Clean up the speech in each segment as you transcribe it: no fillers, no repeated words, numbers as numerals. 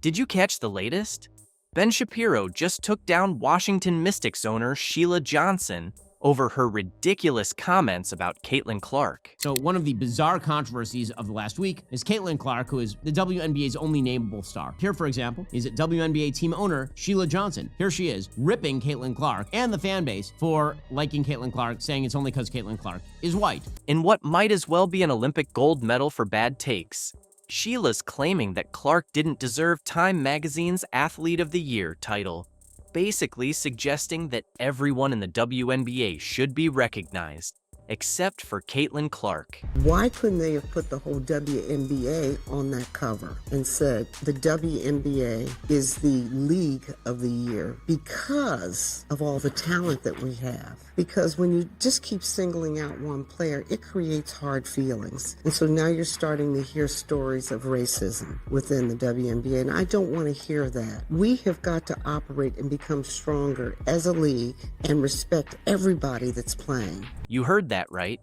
Did you catch the latest? Ben Shapiro just took down Washington Mystics owner Sheila Johnson over her ridiculous comments about Caitlin Clark. So one of the bizarre controversies of the last week is Caitlin Clark, who is the WNBA's only nameable star. Here, for example, is WNBA team owner Sheila Johnson. Here she is, ripping Caitlin Clark and the fan base for liking Caitlin Clark, saying it's only because Caitlin Clark is white. In what might as well be an Olympic gold medal for bad takes, Sheila's claiming that Clark didn't deserve Time Magazine's Athlete of the Year title, basically suggesting that everyone in the WNBA should be recognized, except for Caitlin Clark. Why couldn't they have put the whole WNBA on that cover and said the WNBA is the league of the year because of all the talent that we have? Because when you just keep singling out one player, it creates hard feelings. And so now you're starting to hear stories of racism within the WNBA, and I don't want to hear that. We have got to operate and become stronger as a league and respect everybody that's playing. You heard that right.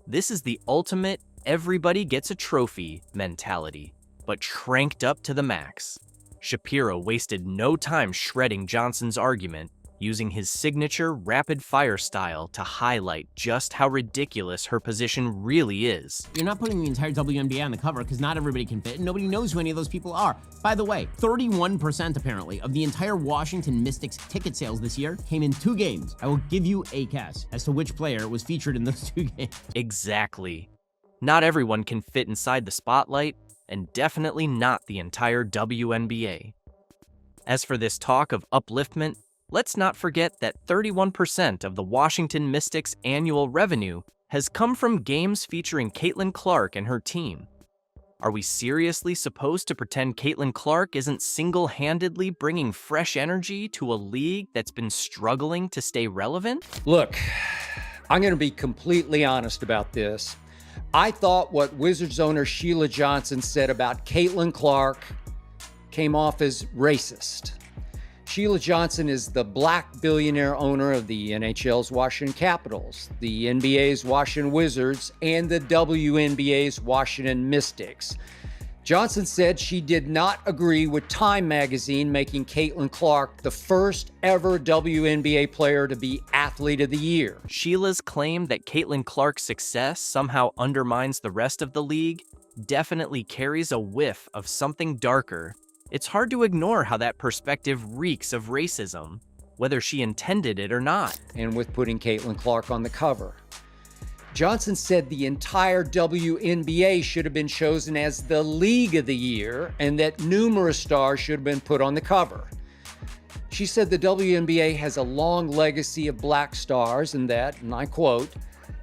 This is the ultimate everybody gets a trophy mentality, but cranked up to the max. Shapiro wasted no time shredding Johnson's argument, using his signature rapid-fire style to highlight just how ridiculous her position really is. You're not putting the entire WNBA on the cover because not everybody can fit and nobody knows who any of those people are. By the way, 31% apparently of the entire Washington Mystics ticket sales this year came in 2 games. I will give you a guess as to which player was featured in those 2 games. Exactly. Not everyone can fit inside the spotlight, and definitely not the entire WNBA. As for this talk of upliftment, let's not forget that 31% of the Washington Mystics' annual revenue has come from games featuring Caitlin Clark and her team. Are we seriously supposed to pretend Caitlin Clark isn't single-handedly bringing fresh energy to a league that's been struggling to stay relevant? Look, I'm going to be completely honest about this. I thought what Wizards owner Sheila Johnson said about Caitlin Clark came off as racist. Sheila Johnson is the black billionaire owner of the NHL's Washington Capitals, the NBA's Washington Wizards, and the WNBA's Washington Mystics. Johnson said she did not agree with Time Magazine making Caitlin Clark the first ever WNBA player to be Athlete of the Year. Sheila's claim that Caitlin Clark's success somehow undermines the rest of the league definitely carries a whiff of something darker. It's hard to ignore how that perspective reeks of racism, whether she intended it or not. And with putting Caitlin Clark on the cover. Johnson said the entire WNBA should have been chosen as the League of the Year and that numerous stars should have been put on the cover. She said the WNBA has a long legacy of black stars and that, and I quote,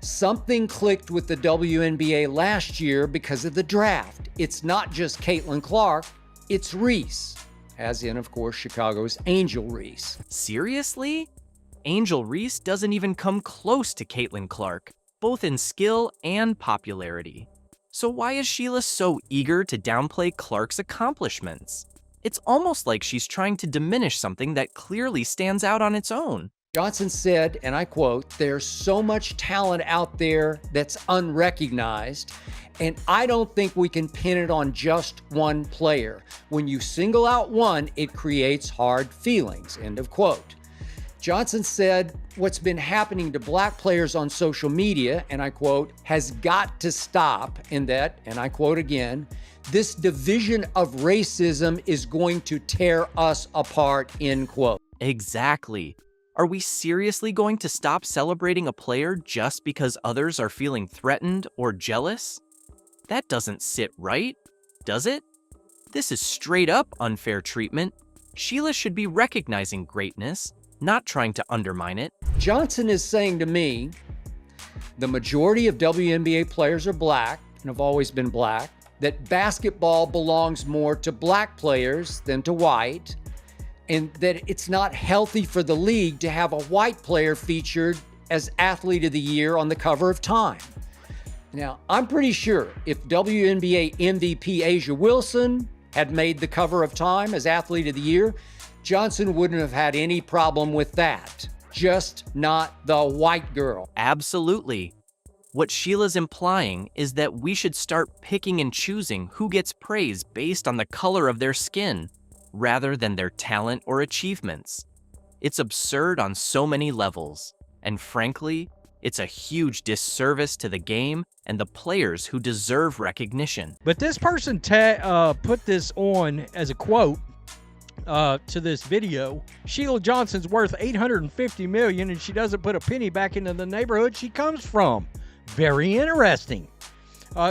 "Something clicked with the WNBA last year because of the draft. It's not just Caitlin Clark, it's Reese," as in, of course, Chicago's Angel Reese. Seriously? Angel Reese doesn't even come close to Caitlin Clark, both in skill and popularity. So why is Sheila so eager to downplay Clark's accomplishments? It's almost like she's trying to diminish something that clearly stands out on its own. Johnson said, and I quote, "There's so much talent out there that's unrecognized, and I don't think we can pin it on just one player. When you single out one, it creates hard feelings," end of quote. Johnson said, "What's been happening to black players on social media," and I quote, "has got to stop," and that, and I quote again, "this division of racism is going to tear us apart," end quote. Exactly. Are we seriously going to stop celebrating a player just because others are feeling threatened or jealous? That doesn't sit right, does it? This is straight up unfair treatment. Sheila should be recognizing greatness, not trying to undermine it. Johnson is saying to me, the majority of WNBA players are black and have always been black, that basketball belongs more to black players than to white, and that it's not healthy for the league to have a white player featured as Athlete of the Year on the cover of Time. Now, I'm pretty sure if WNBA MVP Asia Wilson had made the cover of Time as Athlete of the Year, Johnson wouldn't have had any problem with that. Just not the white girl. Absolutely. What Sheila's implying is that we should start picking and choosing who gets praise based on the color of their skin, rather than their talent or achievements. It's absurd on so many levels, and frankly, it's a huge disservice to the game and the players who deserve recognition. But this person put this on as a quote to this video. Sheila Johnson's worth $850 million, and she doesn't put a penny back into the neighborhood she comes from. Very interesting.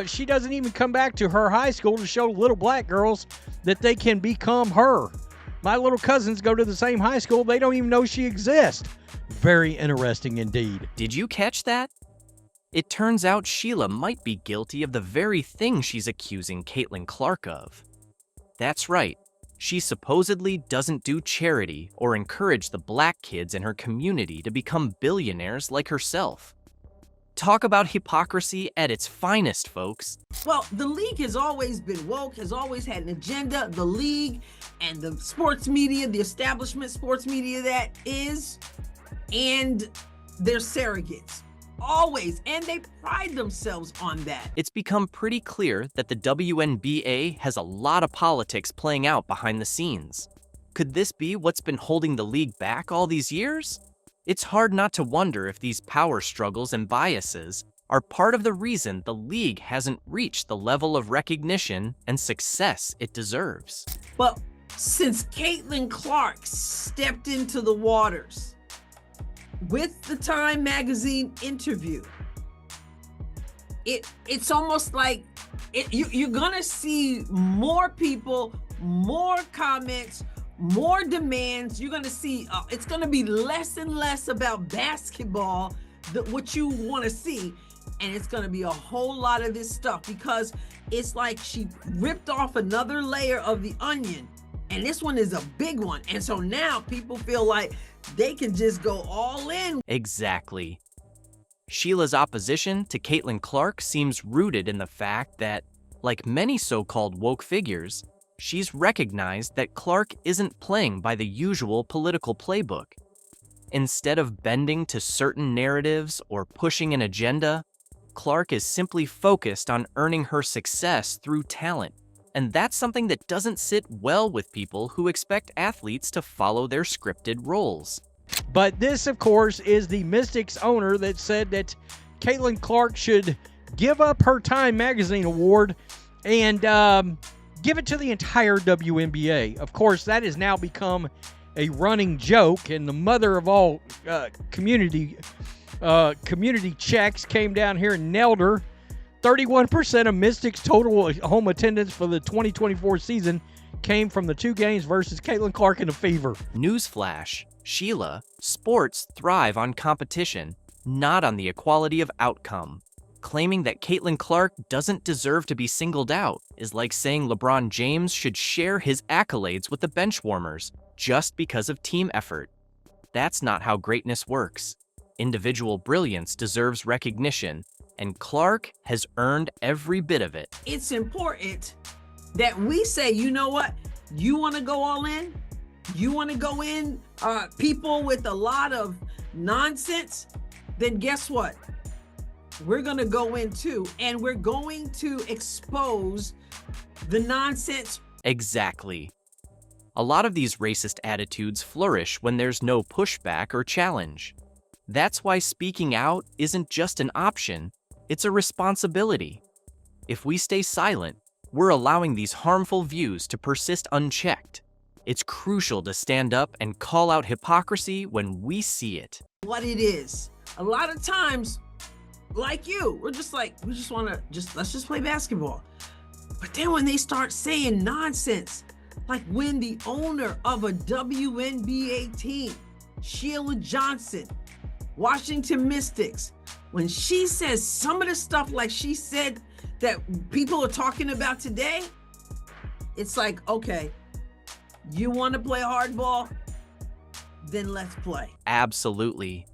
She doesn't even come back to her high school to show little black girls that they can become her. My little cousins go to the same high school. They don't even know she exists. Very interesting indeed. Did you catch that? It turns out Sheila might be guilty of the very thing she's accusing Caitlin Clark of. That's right. She supposedly doesn't do charity or encourage the black kids in her community to become billionaires like herself. Talk about hypocrisy at its finest, folks. Well, the league has always been woke, has always had an agenda. The league and the sports media, the establishment sports media that is, and their surrogates. Always. And they pride themselves on that. It's become pretty clear that the WNBA has a lot of politics playing out behind the scenes. Could this be what's been holding the league back all these years? It's hard not to wonder if these power struggles and biases are part of the reason the league hasn't reached the level of recognition and success it deserves. But since Caitlin Clark stepped into the waters with the Time magazine interview, it's almost like you're gonna see more people, more comments, more demands. You're going to see it's going to be less and less about basketball, what you want to see, and it's going to be a whole lot of this stuff, because it's like she ripped off another layer of the onion, and this one is a big one. And so now people feel like they can just go all in. Exactly. Sheila's opposition to Caitlin Clark seems rooted in the fact that, like many so-called woke figures, she's recognized that Clark isn't playing by the usual political playbook. Instead of bending to certain narratives or pushing an agenda, Clark is simply focused on earning her success through talent. And that's something that doesn't sit well with people who expect athletes to follow their scripted roles. But this, of course, is the Mystics owner that said that Caitlin Clark should give up her Time magazine award and give it to the entire WNBA. Of course, that has now become a running joke, and the mother of all community checks came down here and nailed her. 31% of Mystics' total home attendance for the 2024 season came from the 2 games versus Caitlin Clark and the Fever. Newsflash, Sheila, sports thrive on competition, not on the equality of outcome. Claiming that Caitlin Clark doesn't deserve to be singled out is like saying LeBron James should share his accolades with the benchwarmers just because of team effort. That's not how greatness works. Individual brilliance deserves recognition, and Clark has earned every bit of it. It's important that we say, you know what? You want to go all in? You want to go in, people with a lot of nonsense? Then guess what? We're going to go in too, and we're going to expose the nonsense. Exactly. A lot of these racist attitudes flourish when there's no pushback or challenge. That's why speaking out isn't just an option, it's a responsibility. If we stay silent, we're allowing these harmful views to persist unchecked. It's crucial to stand up and call out hypocrisy when we see it. What it is. A lot of times, like you, we're just like, we just want to let's just play basketball. But then when they start saying nonsense, like when the owner of a WNBA team, Sheila Johnson, Washington Mystics, when she says some of the stuff like she said that people are talking about today, it's like, okay, you want to play hardball? Then let's play. Absolutely.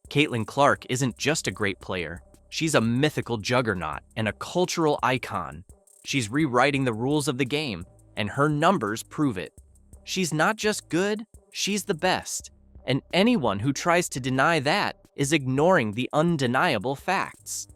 Caitlin Clark isn't just a great player. She's a mythical juggernaut and a cultural icon. She's rewriting the rules of the game, and her numbers prove it. She's not just good, she's the best. And anyone who tries to deny that is ignoring the undeniable facts.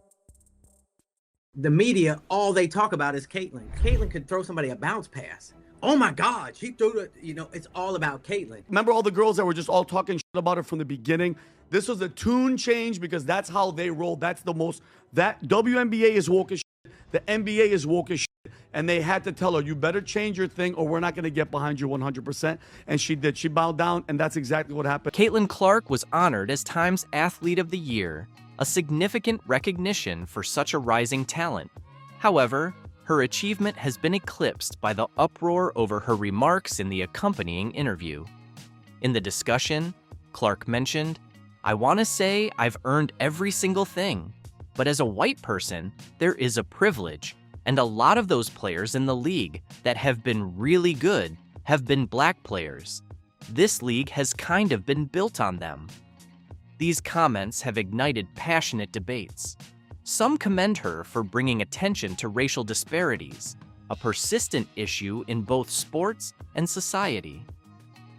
The media, all they talk about is Caitlin. Caitlin could throw somebody a bounce pass. oh my God, she threw the, it's all about Caitlyn. Remember all the girls that were just all talking shit about her from the beginning? This was a tune change because that's how they roll. That WNBA is woke as shit. The NBA is woke as shit. And they had to tell her, you better change your thing or we're not going to get behind you 100%. And she did. She bowed down, and that's exactly what happened. Caitlin Clark was honored as Time's Athlete of the Year, a significant recognition for such a rising talent. However, her achievement has been eclipsed by the uproar over her remarks in the accompanying interview. In the discussion, Clark mentioned, "I want to say I've earned every single thing, but as a white person, there is a privilege, and a lot of those players in the league that have been really good have been black players. This league has kind of been built on them." These comments have ignited passionate debates. Some commend her for bringing attention to racial disparities, a persistent issue in both sports and society.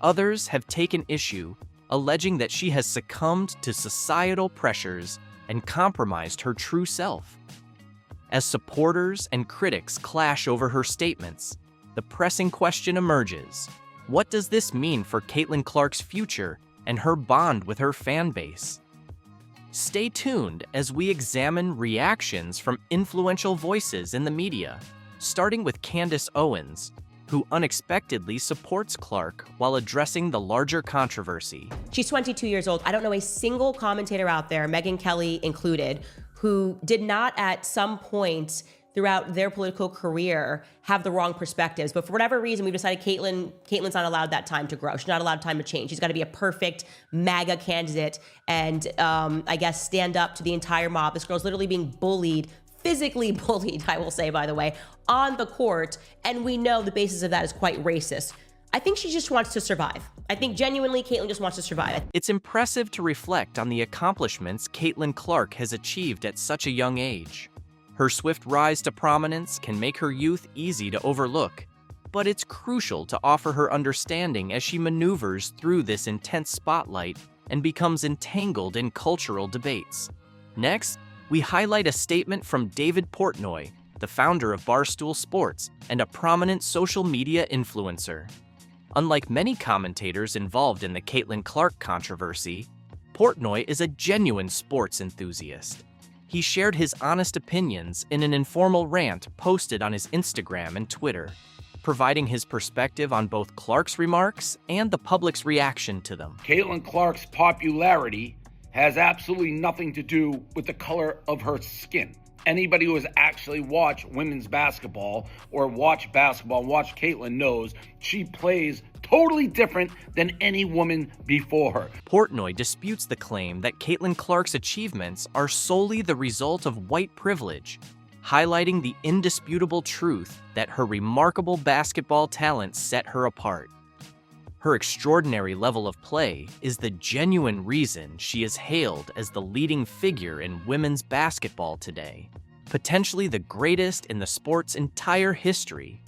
Others have taken issue, alleging that she has succumbed to societal pressures and compromised her true self. As supporters and critics clash over her statements, the pressing question emerges: what does this mean for Caitlin Clark's future and her bond with her fan base? Stay tuned as we examine reactions from influential voices in the media, starting with Candace Owens, who unexpectedly supports Clark while addressing the larger controversy. She's 22 years old. I don't know a single commentator out there, Megyn Kelly included, who did not at some point throughout their political career have the wrong perspectives. But for whatever reason, we've decided Caitlyn's not allowed that time to grow. She's not allowed time to change. She's got to be a perfect MAGA candidate and I guess stand up to the entire mob. This girl's literally being bullied, physically bullied, I will say, by the way, on the court. And we know the basis of that is quite racist. I think she just wants to survive. I think genuinely Caitlyn just wants to survive. It's impressive to reflect on the accomplishments Caitlin Clark has achieved at such a young age. Her swift rise to prominence can make her youth easy to overlook, but it's crucial to offer her understanding as she maneuvers through this intense spotlight and becomes entangled in cultural debates. Next, we highlight a statement from David Portnoy, the founder of Barstool Sports and a prominent social media influencer. Unlike many commentators involved in the Caitlin Clark controversy, Portnoy is a genuine sports enthusiast. He shared his honest opinions in an informal rant posted on his Instagram and Twitter, providing his perspective on both Clark's remarks and the public's reaction to them. Caitlin Clark's popularity has absolutely nothing to do with the color of her skin. Anybody who has actually watched women's basketball or watched Caitlin knows she plays totally different than any woman before her. Portnoy disputes the claim that Caitlin Clark's achievements are solely the result of white privilege, highlighting the indisputable truth that her remarkable basketball talent set her apart. Her extraordinary level of play is the genuine reason she is hailed as the leading figure in women's basketball today, potentially the greatest in the sport's entire history.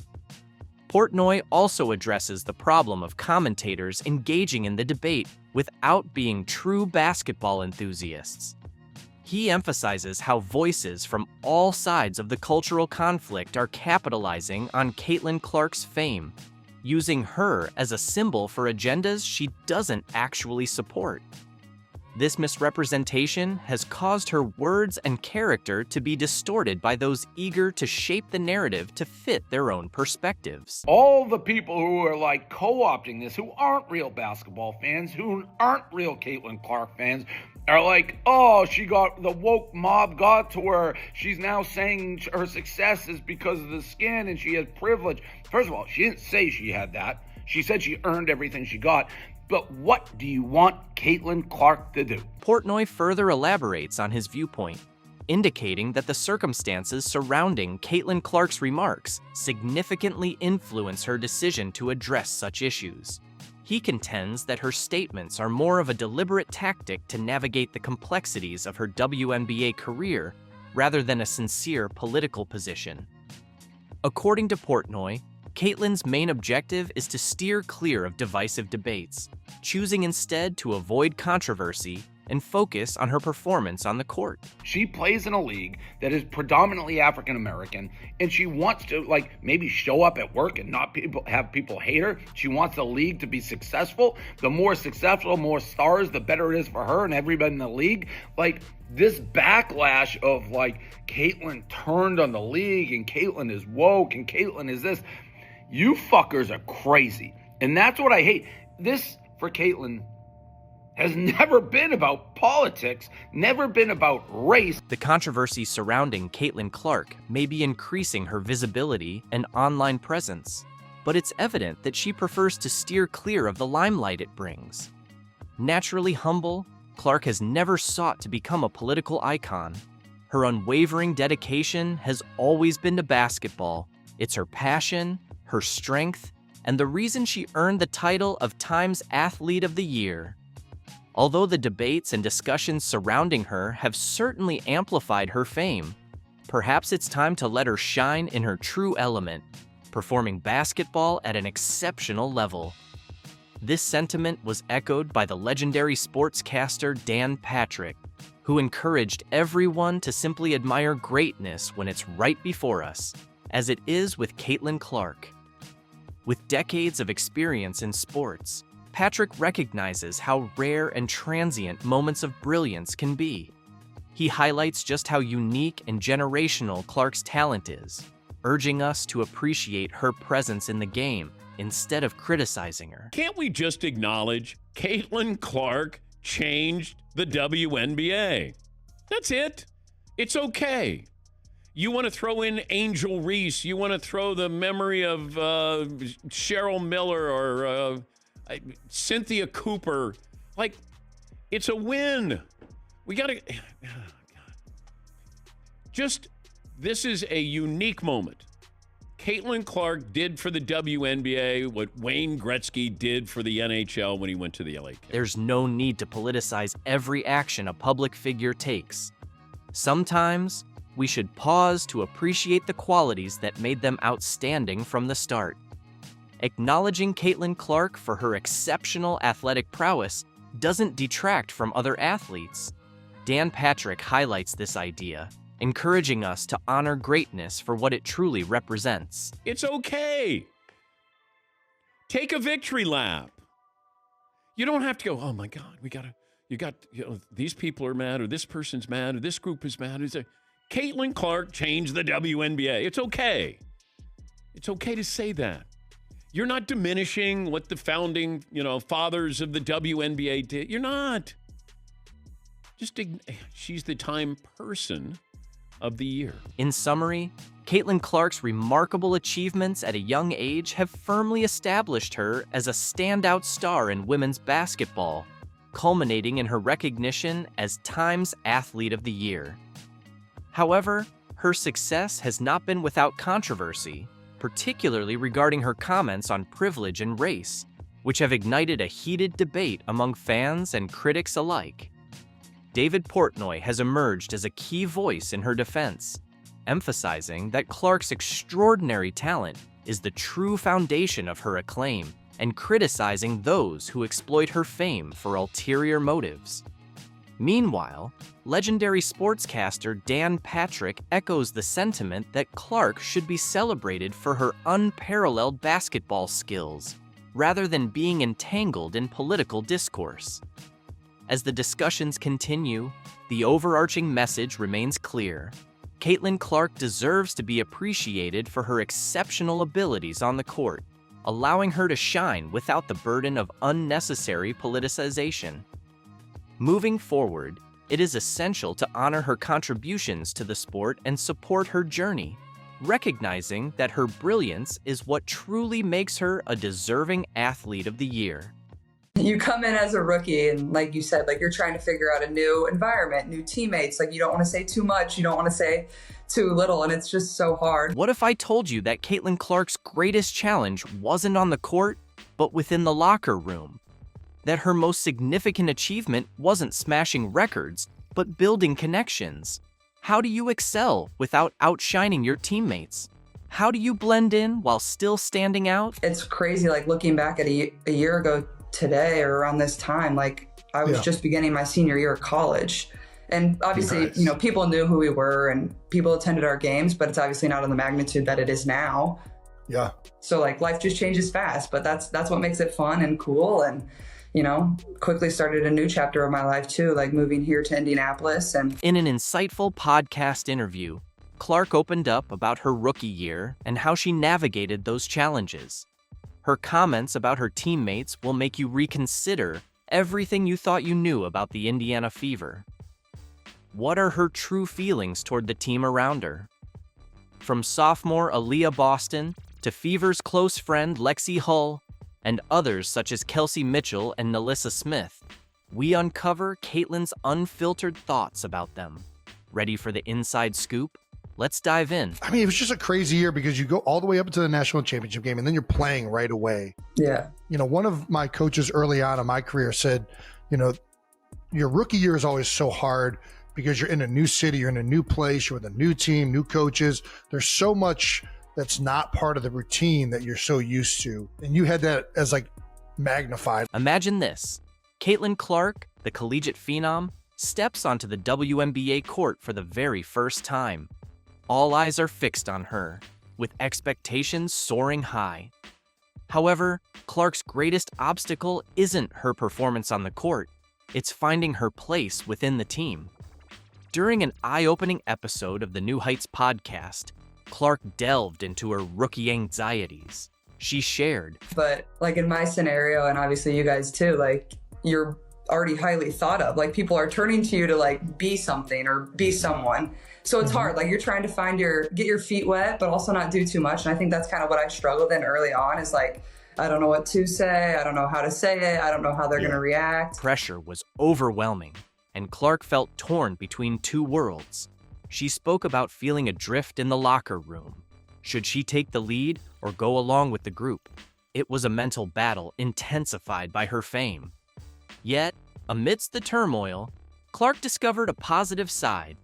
Portnoy also addresses the problem of commentators engaging in the debate without being true basketball enthusiasts. He emphasizes how voices from all sides of the cultural conflict are capitalizing on Caitlin Clark's fame, using her as a symbol for agendas she doesn't actually support. This misrepresentation has caused her words and character to be distorted by those eager to shape the narrative to fit their own perspectives. All the people who are like co-opting this, who aren't real basketball fans, who aren't real Caitlin Clark fans, are like, oh, the woke mob got to her. She's now saying her success is because of the skin and she has privilege. First of all, she didn't say she had that. She said she earned everything she got. But what do you want Caitlin Clark to do? Portnoy further elaborates on his viewpoint, indicating that the circumstances surrounding Caitlin Clark's remarks significantly influence her decision to address such issues. He contends that her statements are more of a deliberate tactic to navigate the complexities of her WNBA career rather than a sincere political position. According to Portnoy, Caitlin's main objective is to steer clear of divisive debates, choosing instead to avoid controversy and focus on her performance on the court. She plays in a league that is predominantly African American, and she wants to maybe show up at work and not have people hate her. She wants the league to be successful. The more successful, more stars, the better it is for her and everybody in the league. This backlash of Caitlyn turned on the league and Caitlyn is woke and Caitlyn is this. You fuckers are crazy. And that's what I hate. This, for Caitlyn, has never been about politics, never been about race. The controversy surrounding Caitlyn Clark may be increasing her visibility and online presence, but it's evident that she prefers to steer clear of the limelight it brings. Naturally humble, Clark has never sought to become a political icon. Her unwavering dedication has always been to basketball. It's her passion, her strength, and the reason she earned the title of Time's Athlete of the Year. Although the debates and discussions surrounding her have certainly amplified her fame, perhaps it's time to let her shine in her true element, performing basketball at an exceptional level. This sentiment was echoed by the legendary sportscaster Dan Patrick, who encouraged everyone to simply admire greatness when it's right before us, as it is with Caitlyn Clark. With decades of experience in sports, Patrick recognizes how rare and transient moments of brilliance can be. He highlights just how unique and generational Clark's talent is, urging us to appreciate her presence in the game instead of criticizing her. Can't we just acknowledge Caitlyn Clark changed the WNBA? That's it. It's okay. You want to throw in Angel Reese. You want to throw the memory of Cheryl Miller or Cynthia Cooper. It's a win. We got to... This is a unique moment. Caitlyn Clark did for the WNBA what Wayne Gretzky did for the NHL when he went to the LA Kings. There's no need to politicize every action a public figure takes. Sometimes, we should pause to appreciate the qualities that made them outstanding from the start. Acknowledging Caitlyn Clark for her exceptional athletic prowess doesn't detract from other athletes. Dan Patrick highlights this idea, encouraging us to honor greatness for what it truly represents. It's okay. Take a victory lap. You don't have to go, oh my God, these people are mad, or this person's mad, or this group is mad. Caitlyn Clark changed the WNBA. It's okay. It's okay to say that. You're not diminishing what the founding, fathers of the WNBA did. You're not. She's the Time Person of the Year. In summary, Caitlyn Clark's remarkable achievements at a young age have firmly established her as a standout star in women's basketball, culminating in her recognition as Time's Athlete of the Year. However, her success has not been without controversy, particularly regarding her comments on privilege and race, which have ignited a heated debate among fans and critics alike. David Portnoy has emerged as a key voice in her defense, emphasizing that Clark's extraordinary talent is the true foundation of her acclaim and criticizing those who exploit her fame for ulterior motives. Meanwhile, legendary sportscaster Dan Patrick echoes the sentiment that Clark should be celebrated for her unparalleled basketball skills, rather than being entangled in political discourse. As the discussions continue, the overarching message remains clear. Caitlyn Clark deserves to be appreciated for her exceptional abilities on the court, allowing her to shine without the burden of unnecessary politicization. Moving forward, it is essential to honor her contributions to the sport and support her journey, recognizing that her brilliance is what truly makes her a deserving Athlete of the Year. You come in as a rookie and like you said, you're trying to figure out a new environment, new teammates. You don't want to say too much. You don't want to say too little. And it's just so hard. What if I told you that Caitlyn Clark's greatest challenge wasn't on the court, but within the locker room? That her most significant achievement wasn't smashing records, but building connections? How do you excel without outshining your teammates? How do you blend in while still standing out? It's crazy, looking back at a year ago today or around this time, I was just beginning my senior year of college. And obviously, you know, people knew who we were and people attended our games, but it's obviously not on the magnitude that it is now. Yeah. So like life just changes fast, but that's what makes it fun and cool. And, you know, quickly started a new chapter of my life too, like moving here to Indianapolis. And in an insightful podcast interview, Clark opened up about her rookie year and how she navigated those challenges. Her comments about her teammates will make you reconsider everything you thought you knew about the Indiana Fever. What are her true feelings toward the team around her? From sophomore Aaliyah Boston to Fever's close friend Lexi Hull and others such as Kelsey Mitchell and Nalissa Smith, we uncover Caitlin's unfiltered thoughts about them. Ready for the inside scoop? Let's dive in. I mean, it was just a crazy year because you go all the way up to the national championship game and then you're playing right away. Yeah. You know, one of my coaches early on in my career said, you know, your rookie year is always so hard because you're in a new city, you're in a new place, you're with a new team, new coaches. There's so much that's not part of the routine that you're so used to. And you had that as like magnified. Imagine this. Caitlin Clark, the collegiate phenom, steps onto the WNBA court for the very first time. All eyes are fixed on her, with expectations soaring high. However, Clark's greatest obstacle isn't her performance on the court. It's finding her place within the team. During an eye-opening episode of the New Heights podcast, Clark delved into her rookie anxieties. She shared, but like in my scenario, and obviously you guys too, like you're already highly thought of. Like people are turning to you to like be something or be someone. So it's hard. Like you're trying to get your feet wet, but also not do too much. And I think that's kind of what I struggled in early on is like, I don't know what to say. I don't know how to say it. I don't know how they're going to react. Pressure was overwhelming, and Clark felt torn between two worlds. She spoke about feeling adrift in the locker room. Should she take the lead or go along with the group? It was a mental battle intensified by her fame. Yet, amidst the turmoil, Clark discovered a positive side.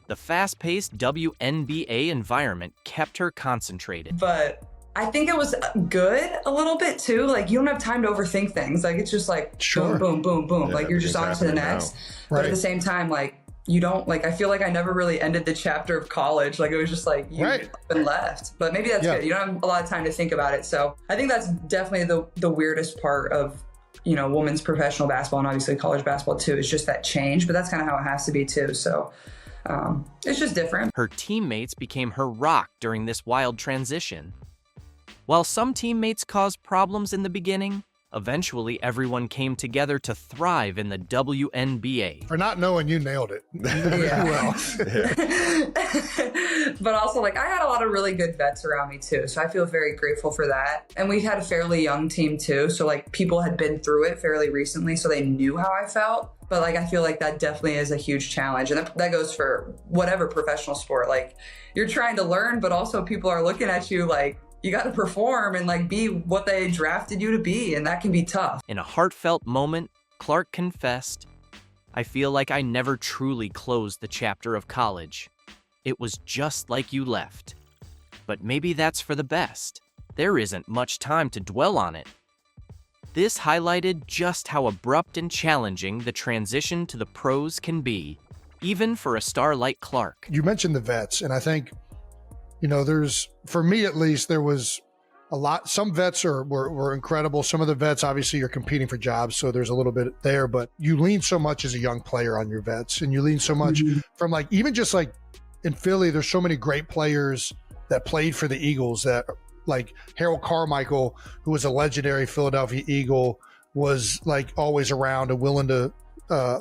The fast-paced WNBA environment kept her concentrated. But I think it was good a little bit too. Like you don't have time to overthink things. Like it's just like boom, boom, boom, boom. Yeah, like you're just on to the next. But at the same time, like you don't like, I feel like I never really ended the chapter of college. Like it was just like you've been left, but maybe that's good. You don't have a lot of time to think about it. So I think that's definitely the weirdest part of, you know, women's professional basketball and obviously college basketball too, is just that change, but that's kind of how it has to be too. So it's just different. Her teammates became her rock during this wild transition. While some teammates caused problems in the beginning, eventually everyone came together to thrive in the WNBA. For not knowing, you nailed it. But also, like, I had a lot of really good vets around me too, so I feel very grateful for that. And we had a fairly young team too, so like people had been through it fairly recently, so they knew how I felt. But like, I feel like that definitely is a huge challenge, and that goes for whatever professional sport. Like, you're trying to learn, but also people are looking at you like, you got to perform and like be what they drafted you to be, and that can be tough. In a heartfelt moment, Clark confessed, "I feel like I never truly closed the chapter of college. It was just like you left. But maybe that's for the best. There isn't much time to dwell on it." This highlighted just how abrupt and challenging the transition to the pros can be, even for a star like Clark. You mentioned the vets, and I think, you know, for me at least, there was a lot. Some vets were incredible. Some of the vets, obviously, you're competing for jobs, so there's a little bit there, but you lean so much as a young player on your vets, and you lean so much from like, even just like in Philly, there's so many great players that played for the Eagles that, like Harold Carmichael, who was a legendary Philadelphia Eagle, was like always around and willing to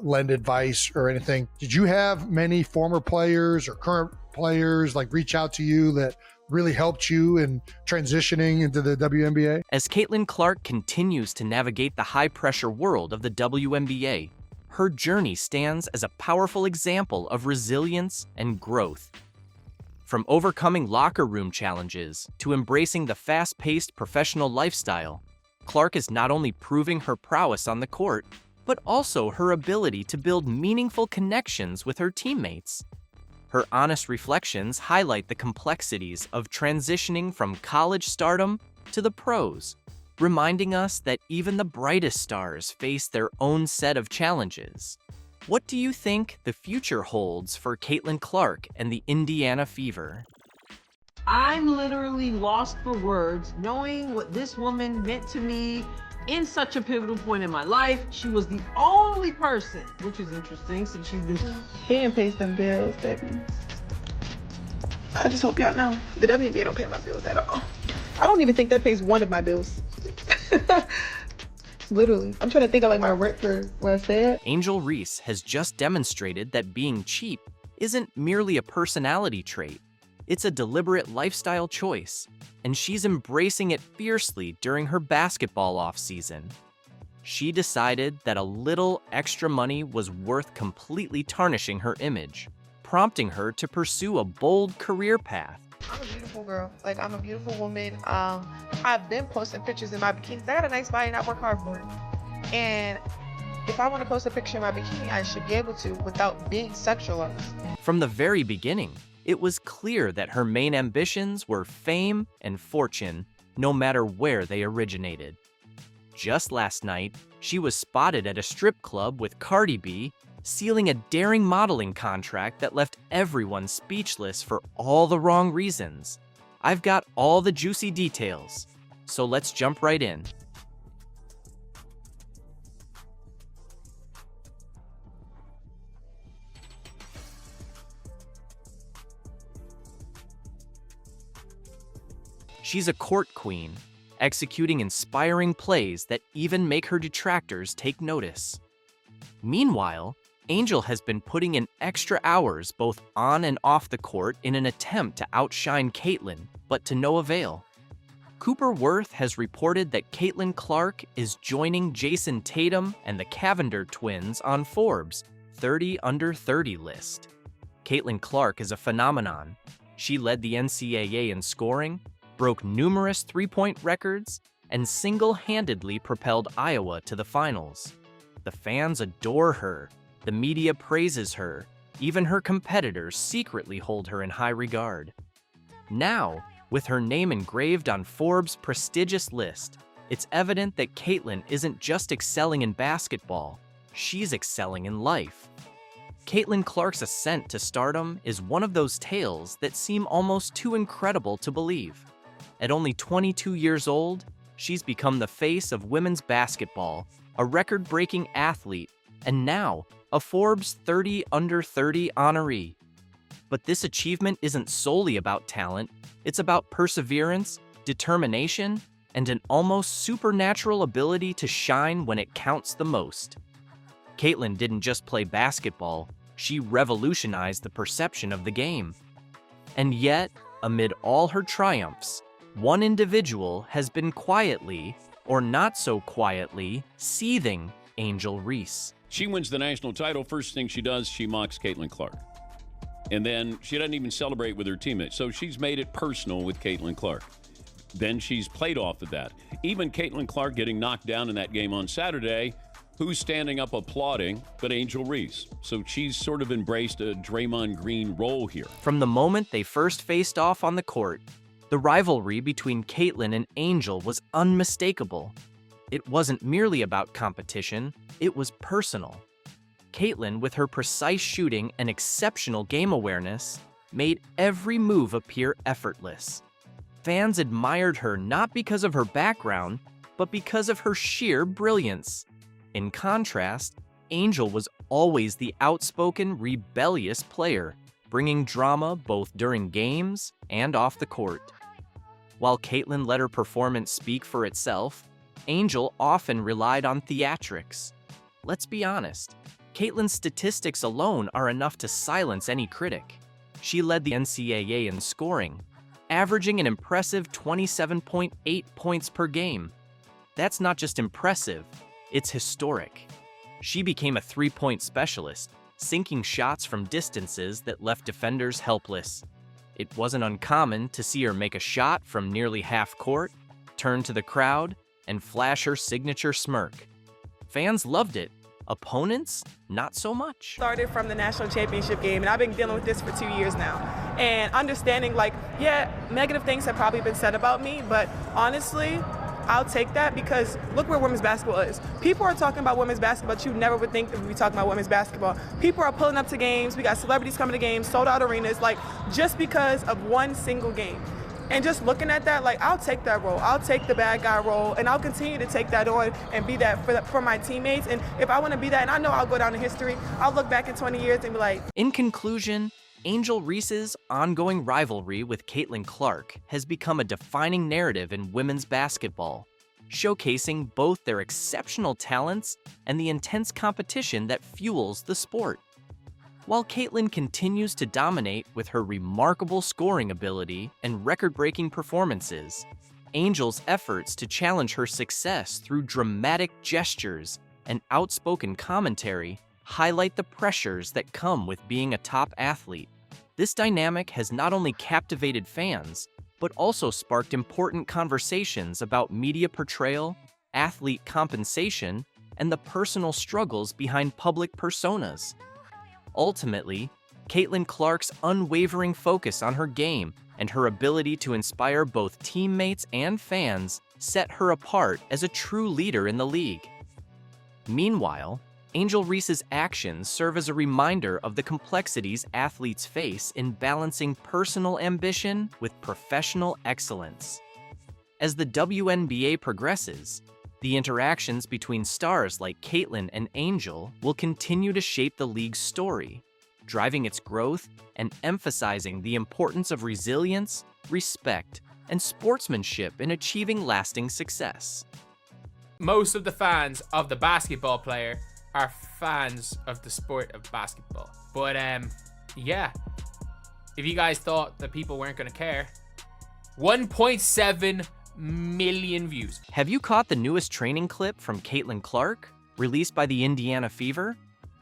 lend advice or anything. Did you have many former players or current players like reach out to you that really helped you in transitioning into the WNBA? As Caitlin Clark continues to navigate the high-pressure world of the WNBA, her journey stands as a powerful example of resilience and growth. From overcoming locker room challenges to embracing the fast-paced professional lifestyle, Clark is not only proving her prowess on the court, but also her ability to build meaningful connections with her teammates. Her honest reflections highlight the complexities of transitioning from college stardom to the pros. reminding us that even the brightest stars face their own set of challenges. What do you think the future holds for Caitlin Clark and the Indiana Fever? I'm literally lost for words knowing what this woman meant to me in such a pivotal point in my life. She was the only person, which is interesting since she's been Can't pay some bills, baby. I just hope y'all know the WNBA don't pay my bills at all. I don't even think that pays one of my bills. Literally. I'm trying to think of like my rent for what I said. Angel Reese has just demonstrated that being cheap isn't merely a personality trait. It's a deliberate lifestyle choice, and she's embracing it fiercely during her basketball offseason. She decided that a little extra money was worth completely tarnishing her image, prompting her to pursue a bold career path. I'm a beautiful girl. Like, I'm a beautiful woman. I've been posting pictures in my bikini. I got a nice body and I work hard for it. And if I want to post a picture in my bikini, I should be able to without being sexualized. From the very beginning, it was clear that her main ambitions were fame and fortune, no matter where they originated. Just last night, she was spotted at a strip club with Cardi B, sealing a daring modeling contract that left everyone speechless for all the wrong reasons. I've got all the juicy details, so let's jump right in. She's a court queen, executing inspiring plays that even make her detractors take notice. Meanwhile, Angel has been putting in extra hours both on and off the court in an attempt to outshine Caitlin, but to no avail. Cooper Worth has reported that Caitlin Clark is joining Jason Tatum and the Cavender twins on Forbes' 30 Under 30 list. Caitlin Clark is a phenomenon. She led the NCAA in scoring, broke numerous three-point records, and single-handedly propelled Iowa to the finals. The fans adore her, the media praises her, even her competitors secretly hold her in high regard. Now, with her name engraved on Forbes' prestigious list, it's evident that Caitlin isn't just excelling in basketball, she's excelling in life. Caitlin Clark's ascent to stardom is one of those tales that seem almost too incredible to believe. At only 22 years old, she's become the face of women's basketball, a record-breaking athlete, and now a Forbes 30 Under 30 honoree. But this achievement isn't solely about talent, it's about perseverance, determination, and an almost supernatural ability to shine when it counts the most. Caitlin didn't just play basketball, she revolutionized the perception of the game. And yet, amid all her triumphs, one individual has been quietly, or not so quietly, seething Angel Reese. She wins the national title. First thing she does, she mocks Caitlin Clark. And then she doesn't even celebrate with her teammates. So she's made it personal with Caitlin Clark. Then she's played off of that. Even Caitlin Clark getting knocked down in that game on Saturday, who's standing up applauding but Angel Reese? So she's sort of embraced a Draymond Green role here. From the moment they first faced off on the court, the rivalry between Caitlin and Angel was unmistakable. It wasn't merely about competition, it was personal. Caitlin, with her precise shooting and exceptional game awareness, made every move appear effortless. Fans admired her not because of her background, but because of her sheer brilliance. In contrast, Angel was always the outspoken, rebellious player, bringing drama both during games and off the court. While Caitlin let her performance speak for itself, Angel often relied on theatrics. Let's be honest, Caitlin's statistics alone are enough to silence any critic. She led the NCAA in scoring, averaging an impressive 27.8 points per game. That's not just impressive, it's historic. She became a three-point specialist, sinking shots from distances that left defenders helpless. It wasn't uncommon to see her make a shot from nearly half court, turn to the crowd, and flash her signature smirk. Fans loved it. Opponents, not so much. Started from the national championship game, and I've been dealing with this for 2 years now. And understanding, like, yeah, negative things have probably been said about me, but honestly, I'll take that because look where women's basketball is. People are talking about women's basketball, but you never would think that we'd be talking about women's basketball. People are pulling up to games. We got celebrities coming to games, sold out arenas, like just because of one single game. And just looking at that, like, I'll take that role. I'll take the bad guy role, and I'll continue to take that on and be that for my teammates. And if I want to be that, and I know I'll go down in history, I'll look back in 20 years and be like. In conclusion, Angel Reese's ongoing rivalry with Caitlin Clark has become a defining narrative in women's basketball, showcasing both their exceptional talents and the intense competition that fuels the sport. While Caitlin continues to dominate with her remarkable scoring ability and record-breaking performances, Angel's efforts to challenge her success through dramatic gestures and outspoken commentary highlight the pressures that come with being a top athlete. This dynamic has not only captivated fans, but also sparked important conversations about media portrayal, athlete compensation, and the personal struggles behind public personas. Ultimately, Caitlin Clark's unwavering focus on her game and her ability to inspire both teammates and fans set her apart as a true leader in the league. Meanwhile, Angel Reese's actions serve as a reminder of the complexities athletes face in balancing personal ambition with professional excellence. As the WNBA progresses, the interactions between stars like Caitlin and Angel will continue to shape the league's story, driving its growth and emphasizing the importance of resilience, respect, and sportsmanship in achieving lasting success. Most of the fans of the basketball player are fans of the sport of basketball. But yeah, if you guys thought that people weren't going to care, 1.7 million views. Have you caught the newest training clip from Caitlin Clark, released by the Indiana Fever?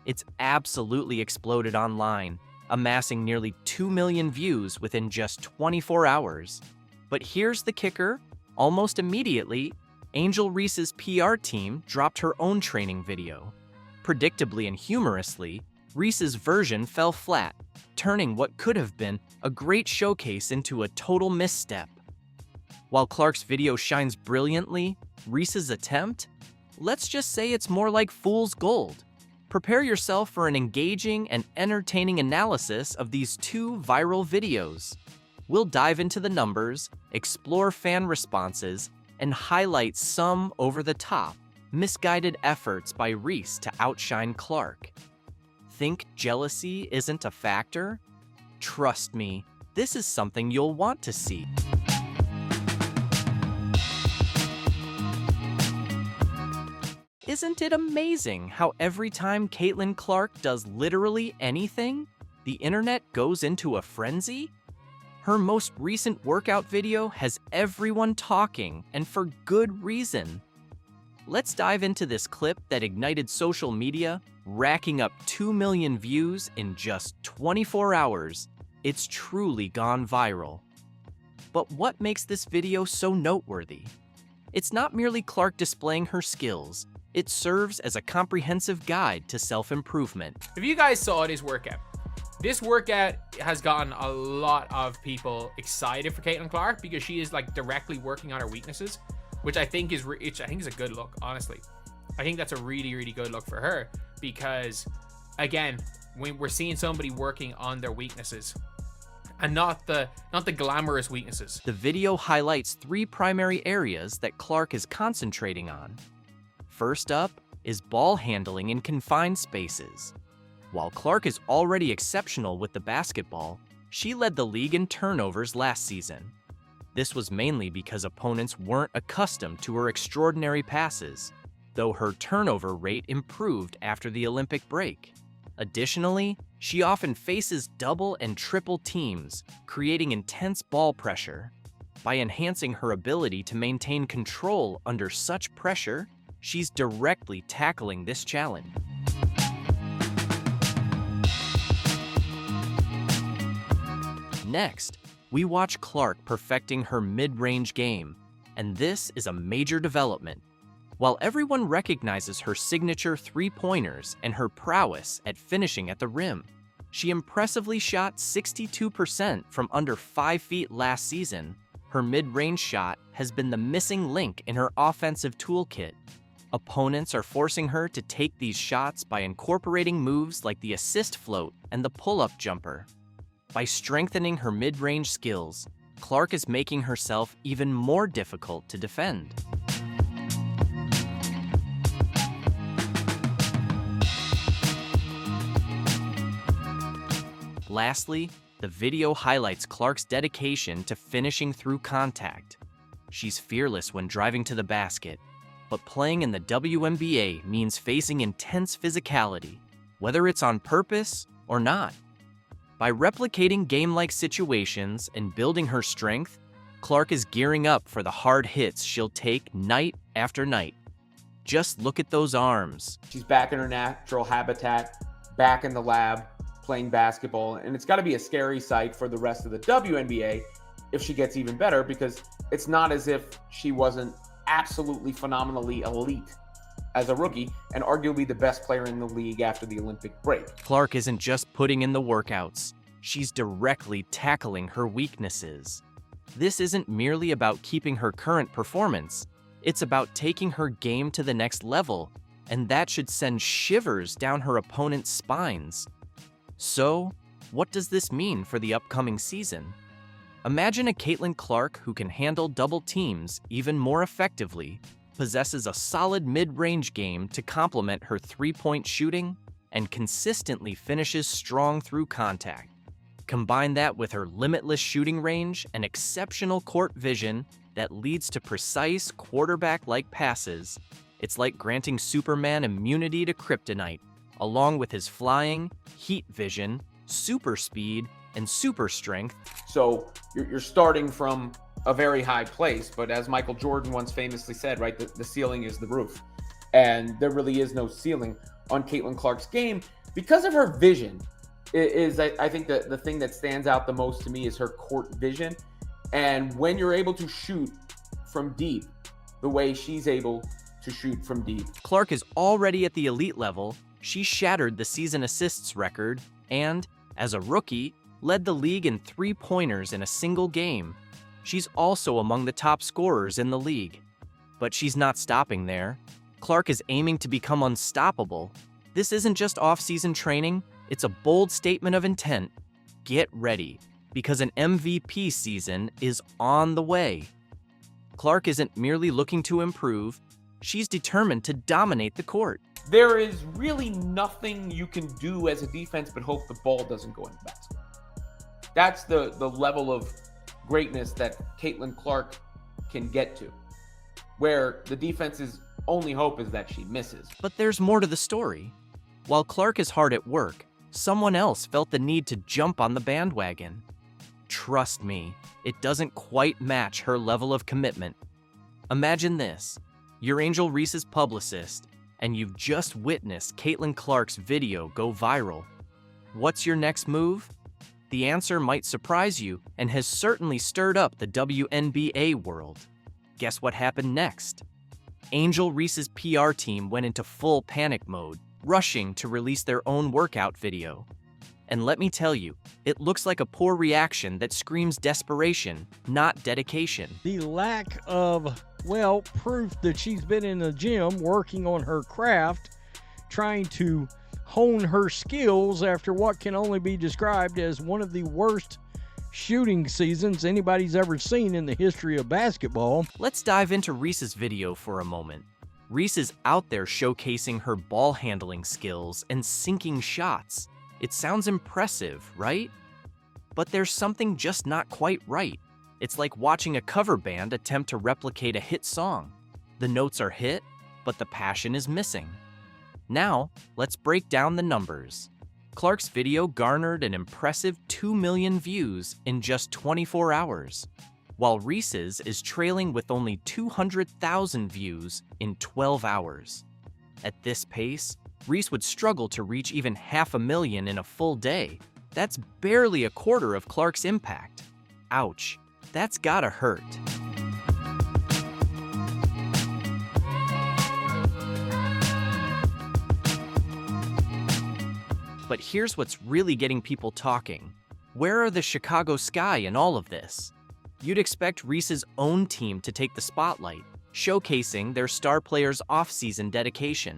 It's absolutely exploded online, amassing nearly 2 million views within just 24 hours. But here's the kicker: almost immediately, Angel Reese's PR team dropped her own training video. Predictably and humorously, Reese's version fell flat, turning what could have been a great showcase into a total misstep. While Clark's video shines brilliantly, Reese's attempt? Let's just say it's more like fool's gold. Prepare yourself for an engaging and entertaining analysis of these two viral videos. We'll dive into the numbers, explore fan responses, and highlight some over-the-top, misguided efforts by Reese to outshine Clark. Think jealousy isn't a factor? Trust me, this is something you'll want to see. Isn't it amazing how every time Caitlin Clark does literally anything, the internet goes into a frenzy? Her most recent workout video has everyone talking, and for good reason. Let's dive into this clip that ignited social media, racking up 2 million views in just 24 hours. It's truly gone viral. But what makes this video so noteworthy? It's not merely Clark displaying her skills. It serves as a comprehensive guide to self-improvement. If you guys saw this workout has gotten a lot of people excited for Caitlin Clark because she is like directly working on her weaknesses, which I think is a good look, honestly. I think that's a really, really good look for her because, again, when we're seeing somebody working on their weaknesses and not the glamorous weaknesses. The video highlights 3 primary areas that Clark is concentrating on. First up is ball handling in confined spaces. While Clark is already exceptional with the basketball, she led the league in turnovers last season. This was mainly because opponents weren't accustomed to her extraordinary passes, though her turnover rate improved after the Olympic break. Additionally, she often faces double and triple teams, creating intense ball pressure. By enhancing her ability to maintain control under such pressure, she's directly tackling this challenge. Next, we watch Clark perfecting her mid-range game, and this is a major development. While everyone recognizes her signature three-pointers and her prowess at finishing at the rim, she impressively shot 62% from under 5 feet last season, her mid-range shot has been the missing link in her offensive toolkit. Opponents are forcing her to take these shots by incorporating moves like the assist float and the pull-up jumper. By strengthening her mid-range skills, Clark is making herself even more difficult to defend. Lastly, the video highlights Clark's dedication to finishing through contact. She's fearless when driving to the basket, but playing in the WNBA means facing intense physicality, whether it's on purpose or not. By replicating game-like situations and building her strength, Clark is gearing up for the hard hits she'll take night after night. Just look at those arms. She's back in her natural habitat, back in the lab, playing basketball, and it's got to be a scary sight for the rest of the WNBA if she gets even better, because it's not as if she wasn't absolutely phenomenally elite as a rookie and arguably the best player in the league after the Olympic break. Clark isn't just putting in the workouts, she's directly tackling her weaknesses. This isn't merely about keeping her current performance, it's about taking her game to the next level, and that should send shivers down her opponent's spines. So, what does this mean for the upcoming season? Imagine a Caitlin Clark who can handle double teams even more effectively, possesses a solid mid-range game to complement her three-point shooting, and consistently finishes strong through contact. Combine that with her limitless shooting range and exceptional court vision that leads to precise quarterback-like passes. It's like granting Superman immunity to kryptonite, along with his flying, heat vision, super speed, and super strength. So you're starting from a very high place, but as Michael Jordan once famously said, right, the ceiling is the roof. And there really is no ceiling on Caitlin Clark's game because of her vision. I think the thing that stands out the most to me is her court vision. And when you're able to shoot from deep, the way she's able to shoot from deep. Clark is already at the elite level. She shattered the season assists record and, as a rookie, led the league in three-pointers in a single game. She's also among the top scorers in the league. But she's not stopping there. Clark is aiming to become unstoppable. This isn't just off-season training, it's a bold statement of intent. Get ready, because an MVP season is on the way. Clark isn't merely looking to improve, she's determined to dominate the court. There is really nothing you can do as a defense but hope the ball doesn't go in the basket. That's the level of greatness that Caitlin Clark can get to, where the defense's only hope is that she misses. But there's more to the story. While Clark is hard at work, someone else felt the need to jump on the bandwagon. Trust me, it doesn't quite match her level of commitment. Imagine this. You're Angel Reese's publicist, and you've just witnessed Caitlin Clark's video go viral. What's your next move? The answer might surprise you and has certainly stirred up the WNBA world. Guess what happened next? Angel Reese's PR team went into full panic mode, rushing to release their own workout video. And let me tell you, it looks like a poor reaction that screams desperation, not dedication. The lack of, proof that she's been in the gym working on her craft, trying to hone her skills after what can only be described as one of the worst shooting seasons anybody's ever seen in the history of basketball. Let's dive into Reese's video for a moment. Reese is out there showcasing her ball handling skills and sinking shots. It sounds impressive, right? But there's something just not quite right. It's like watching a cover band attempt to replicate a hit song. The notes are hit, but the passion is missing. Now, let's break down the numbers. Clark's video garnered an impressive 2 million views in just 24 hours, while Reese's is trailing with only 200,000 views in 12 hours. At this pace, Reese would struggle to reach even 500,000 in a full day. That's barely a quarter of Clark's impact. Ouch, that's gotta hurt. But here's what's really getting people talking. Where are the Chicago Sky in all of this? You'd expect Reese's own team to take the spotlight, showcasing their star players' off-season dedication.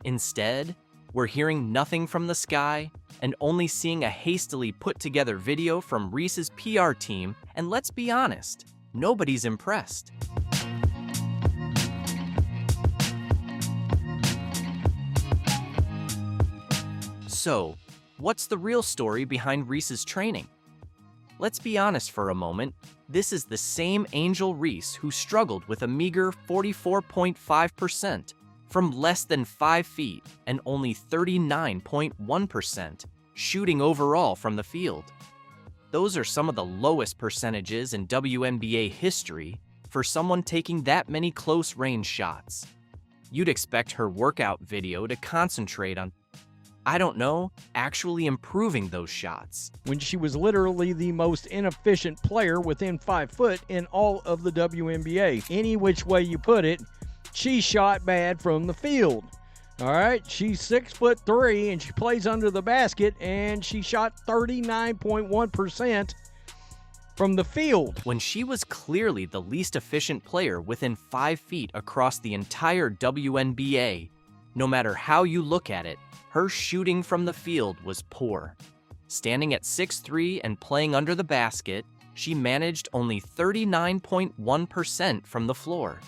Instead, we're hearing nothing from the sky and only seeing a hastily put-together video from Reese's PR team, and let's be honest, nobody's impressed. So, what's the real story behind Reese's training? Let's be honest for a moment, this is the same Angel Reese who struggled with a meager 44.5%, from less than 5 feet and only 39.1% shooting overall from the field. Those are some of the lowest percentages in WNBA history for someone taking that many close-range shots. You'd expect her workout video to concentrate on, I don't know, actually improving those shots. When she was literally the most inefficient player within 5 foot in all of the WNBA. Any which way you put it, she shot bad from the field. All right, she's 6'3" and she plays under the basket, and she shot 39.1% from the field. When she was clearly the least efficient player within 5 feet across the entire WNBA, no matter how you look at it, her shooting from the field was poor. Standing at 6'3" and playing under the basket, she managed only 39.1% from the floor.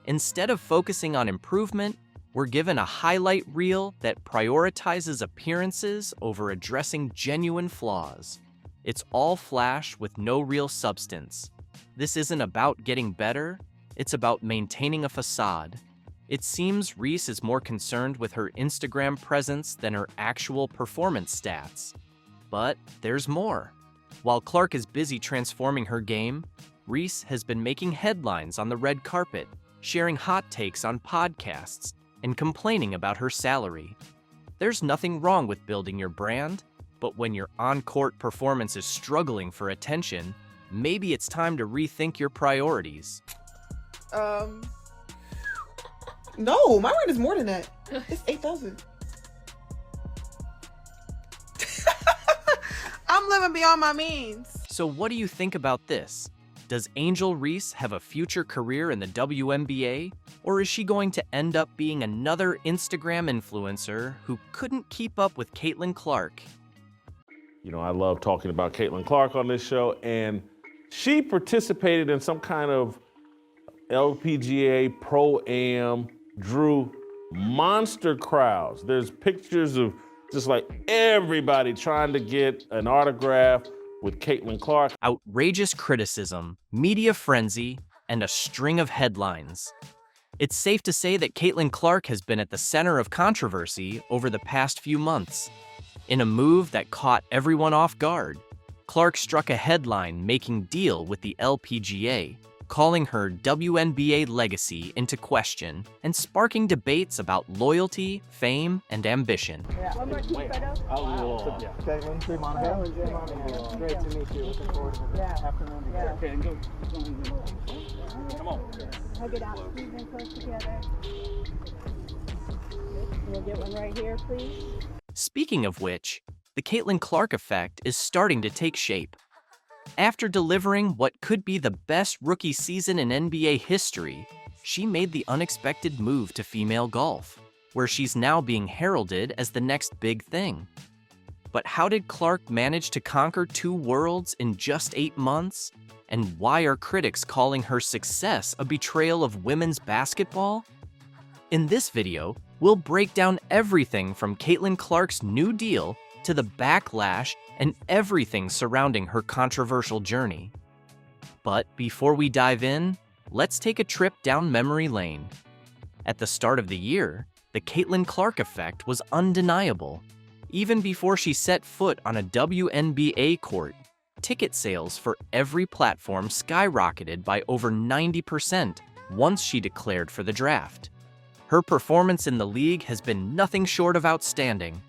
Instead of focusing on improvement, we're given a highlight reel that prioritizes appearances over addressing genuine flaws. It's all flash with no real substance. This isn't about getting better, it's about maintaining a facade. It seems Reese is more concerned with her Instagram presence than her actual performance stats. But there's more. While Clark is busy transforming her game, Reese has been making headlines on the red carpet, sharing hot takes on podcasts, and complaining about her salary. There's nothing wrong with building your brand, but when your on-court performance is struggling for attention, maybe it's time to rethink your priorities. No, my rent is more than that. It's $8,000. I'm living beyond my means. So what do you think about this? Does Angel Reese have a future career in the WNBA, or is she going to end up being another Instagram influencer who couldn't keep up with Caitlin Clark? You know, I love talking about Caitlin Clark on this show, and she participated in some kind of LPGA Pro-Am, drew monster crowds. There's pictures of just like everybody trying to get an autograph with Caitlin Clark. Outrageous criticism, media frenzy, and a string of headlines. It's safe to say that Caitlin Clark has been at the center of controversy over the past few months. In a move that caught everyone off guard, Clark struck a headline making deal with the LPGA, calling her WNBA legacy into question and sparking debates about loyalty, fame, and ambition. One more quick photo. Caitlin, great to meet you. Looking forward to the afternoon together. Okay, go. Come on. Hug it out. Squeeze in close together. We'll get one right here, please. Speaking of which, the Caitlin Clark effect is starting to take shape. After delivering what could be the best rookie season in NBA history, she made the unexpected move to female golf, where she's now being heralded as the next big thing. But how did Clark manage to conquer 2 worlds in just 8 months? And why are critics calling her success a betrayal of women's basketball? In this video, we'll break down everything from Caitlin Clark's new deal to the backlash and everything surrounding her controversial journey. But before we dive in, let's take a trip down memory lane. At the start of the year, the Caitlin Clark effect was undeniable. Even before she set foot on a WNBA court, ticket sales for every platform skyrocketed by over 90% once she declared for the draft. Her performance in the league has been nothing short of outstanding.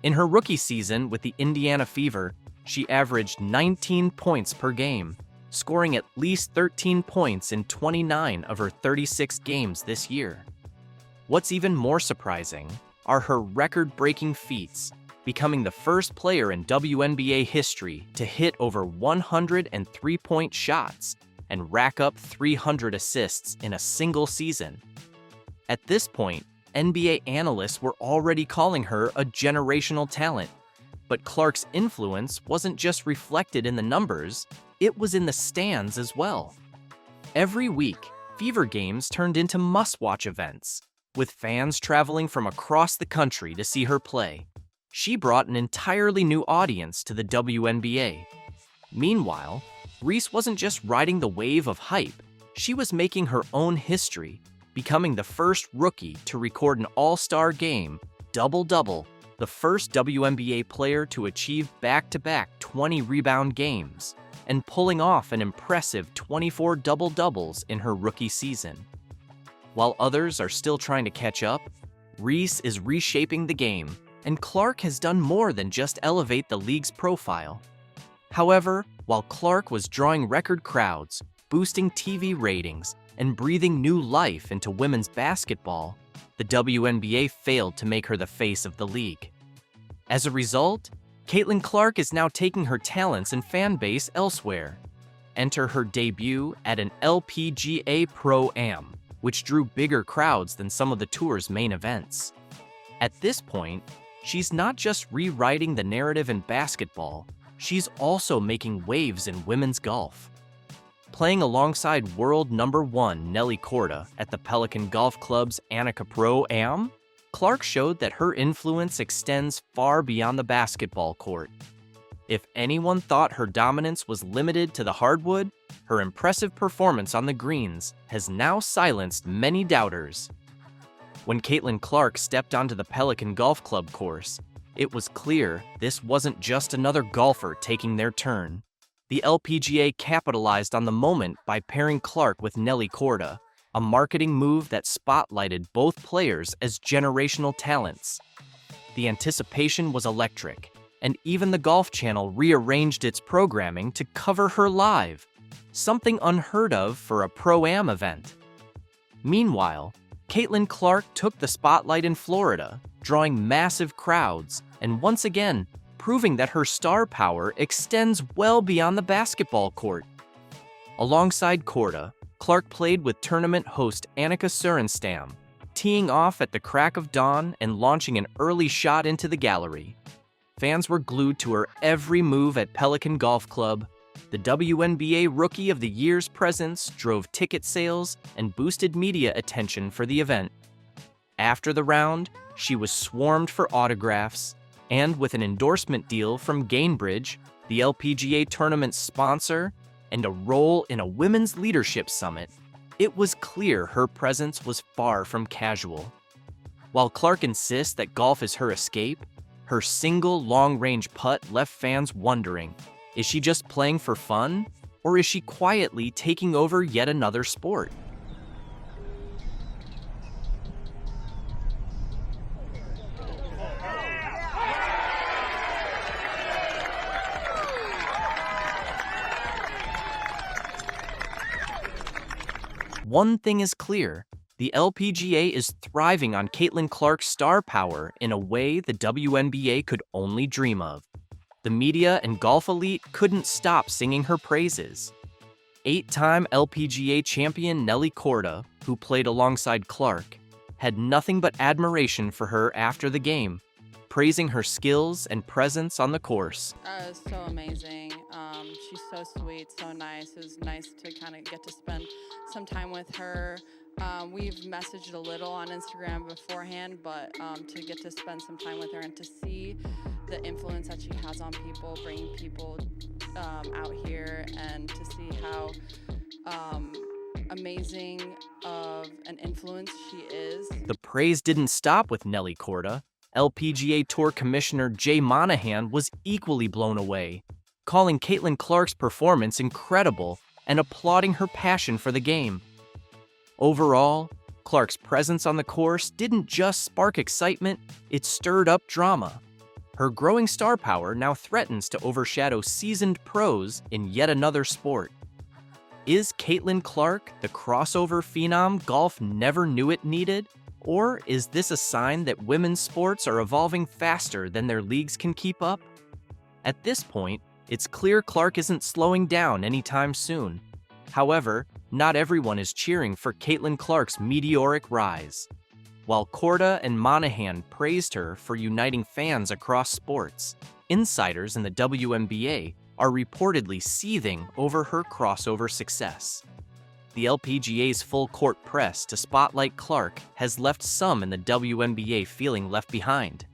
In her rookie season with the Indiana Fever, she averaged 19 points per game, scoring at least 13 points in 29 of her 36 games this year. What's even more surprising are her record-breaking feats, becoming the first player in WNBA history to hit over 100 3-point shots and rack up 300 assists in a single season. At this point, NBA analysts were already calling her a generational talent, but Clark's influence wasn't just reflected in the numbers, it was in the stands as well. Every week, Fever games turned into must-watch events, with fans traveling from across the country to see her play. She brought an entirely new audience to the WNBA. Meanwhile, Reese wasn't just riding the wave of hype, she was making her own history, becoming the first rookie to record an all-star game, double-double, the first WNBA player to achieve back-to-back 20-rebound games, and pulling off an impressive 24 double-doubles in her rookie season. While others are still trying to catch up, Reese is reshaping the game, and Clark has done more than just elevate the league's profile. However, while Clark was drawing record crowds, boosting TV ratings, and breathing new life into women's basketball, the WNBA failed to make her the face of the league. As a result, Caitlin Clark is now taking her talents and fan base elsewhere. Enter her debut at an LPGA Pro-Am, which drew bigger crowds than some of the tour's main events. At this point, she's not just rewriting the narrative in basketball, she's also making waves in women's golf. Playing alongside world number 1 Nelly Korda at the Pelican Golf Club's Annika Pro-Am, Clark showed that her influence extends far beyond the basketball court. If anyone thought her dominance was limited to the hardwood, her impressive performance on the greens has now silenced many doubters. When Caitlin Clark stepped onto the Pelican Golf Club course, it was clear this wasn't just another golfer taking their turn. The LPGA capitalized on the moment by pairing Clark with Nelly Korda, a marketing move that spotlighted both players as generational talents. The anticipation was electric, and even the Golf Channel rearranged its programming to cover her live, something unheard of for a Pro-Am event. Meanwhile, Caitlin Clark took the spotlight in Florida, drawing massive crowds, and once again, proving that her star power extends well beyond the basketball court. Alongside Korda, Clark played with tournament host Annika Sorenstam, teeing off at the crack of dawn and launching an early shot into the gallery. Fans were glued to her every move at Pelican Golf Club. The WNBA Rookie of the Year's presence drove ticket sales and boosted media attention for the event. After the round, she was swarmed for autographs, and with an endorsement deal from Gainbridge, the LPGA tournament's sponsor, and a role in a women's leadership summit, it was clear her presence was far from casual. While Clark insists that golf is her escape, her single long-range putt left fans wondering, is she just playing for fun, or is she quietly taking over yet another sport? One thing is clear, the LPGA is thriving on Caitlin Clark's star power in a way the WNBA could only dream of. The media and golf elite couldn't stop singing her praises. 8-time LPGA champion Nelly Korda, who played alongside Clark, had nothing but admiration for her after the game, praising her skills and presence on the course. So amazing. She's so sweet, so nice. It was nice to kind of get to spend some time with her. We've messaged a little on Instagram beforehand, but to get to spend some time with her and to see the influence that she has on people, bringing people out here, and to see how amazing of an influence she is. The praise didn't stop with Nelly Korda. LPGA Tour Commissioner Jay Monahan was equally blown away, calling Caitlin Clark's performance incredible and applauding her passion for the game. Overall, Clark's presence on the course didn't just spark excitement, it stirred up drama. Her growing star power now threatens to overshadow seasoned pros in yet another sport. Is Caitlin Clark the crossover phenom golf never knew it needed? Or is this a sign that women's sports are evolving faster than their leagues can keep up? At this point, it's clear Clark isn't slowing down anytime soon. However, not everyone is cheering for Caitlin Clark's meteoric rise. While Korda and Monahan praised her for uniting fans across sports, insiders in the WNBA are reportedly seething over her crossover success. The LPGA's full-court press to spotlight Clark has left some in the WNBA feeling left behind.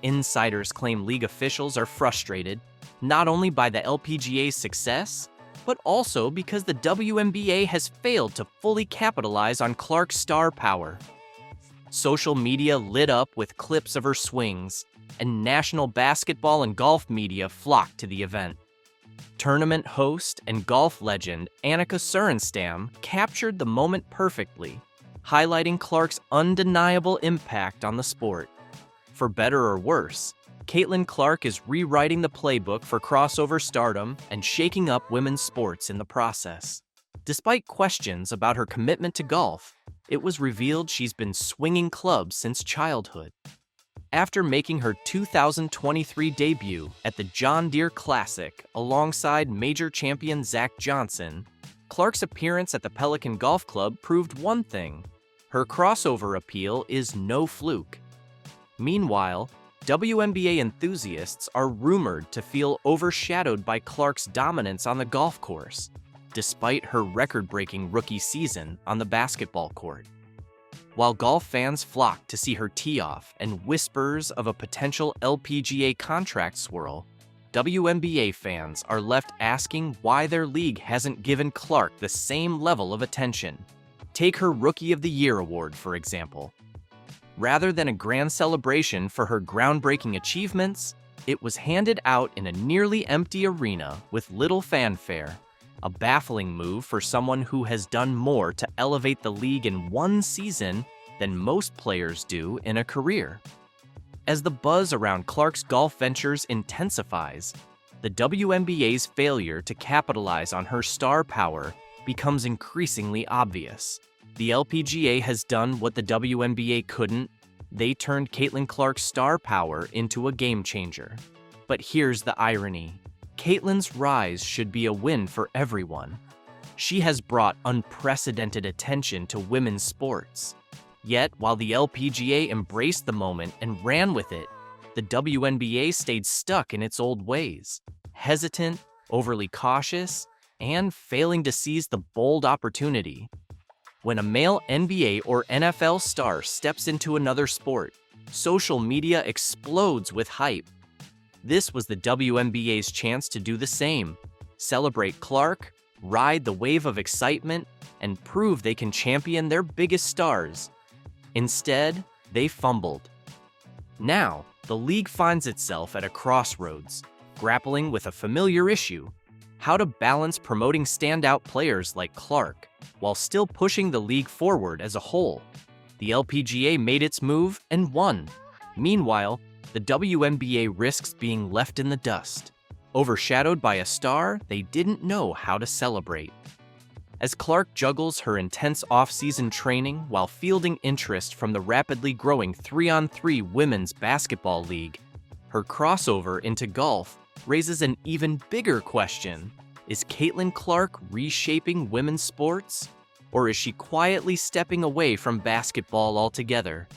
Insiders claim league officials are frustrated, not only by the LPGA's success, but also because the WNBA has failed to fully capitalize on Clark's star power. Social media lit up with clips of her swings, and national basketball and golf media flocked to the event. Tournament host and golf legend Annika Sorenstam captured the moment perfectly, highlighting Clark's undeniable impact on the sport. For better or worse, Caitlin Clark is rewriting the playbook for crossover stardom and shaking up women's sports in the process. Despite questions about her commitment to golf, it was revealed she's been swinging clubs since childhood. After making her 2023 debut at the John Deere Classic alongside major champion Zach Johnson, Clark's appearance at the Pelican Golf Club proved one thing: her crossover appeal is no fluke. Meanwhile, WNBA enthusiasts are rumored to feel overshadowed by Clark's dominance on the golf course, despite her record-breaking rookie season on the basketball court. While golf fans flock to see her tee off and whispers of a potential LPGA contract swirl, WNBA fans are left asking why their league hasn't given Clark the same level of attention. Take her Rookie of the Year award, for example. Rather than a grand celebration for her groundbreaking achievements, it was handed out in a nearly empty arena with little fanfare, a baffling move for someone who has done more to elevate the league in one season than most players do in a career. As the buzz around Clark's golf ventures intensifies, the WNBA's failure to capitalize on her star power becomes increasingly obvious. The LPGA has done what the WNBA couldn't. They turned Caitlin Clark's star power into a game changer. But here's the irony. Caitlin's rise should be a win for everyone. She has brought unprecedented attention to women's sports. Yet, while the LPGA embraced the moment and ran with it, the WNBA stayed stuck in its old ways, hesitant, overly cautious, and failing to seize the bold opportunity. When a male NBA or NFL star steps into another sport, social media explodes with hype. This was the WNBA's chance to do the same, celebrate Clark, ride the wave of excitement, and prove they can champion their biggest stars. Instead, they fumbled. Now, the league finds itself at a crossroads, grappling with a familiar issue: how to balance promoting standout players like Clark while still pushing the league forward as a whole. The LPGA made its move and won. Meanwhile, the WNBA risks being left in the dust, overshadowed by a star they didn't know how to celebrate. As Clark juggles her intense off-season training while fielding interest from the rapidly growing 3-on-3 women's basketball league, her crossover into golf raises an even bigger question. Is Caitlin Clark reshaping women's sports? Or is she quietly stepping away from basketball altogether?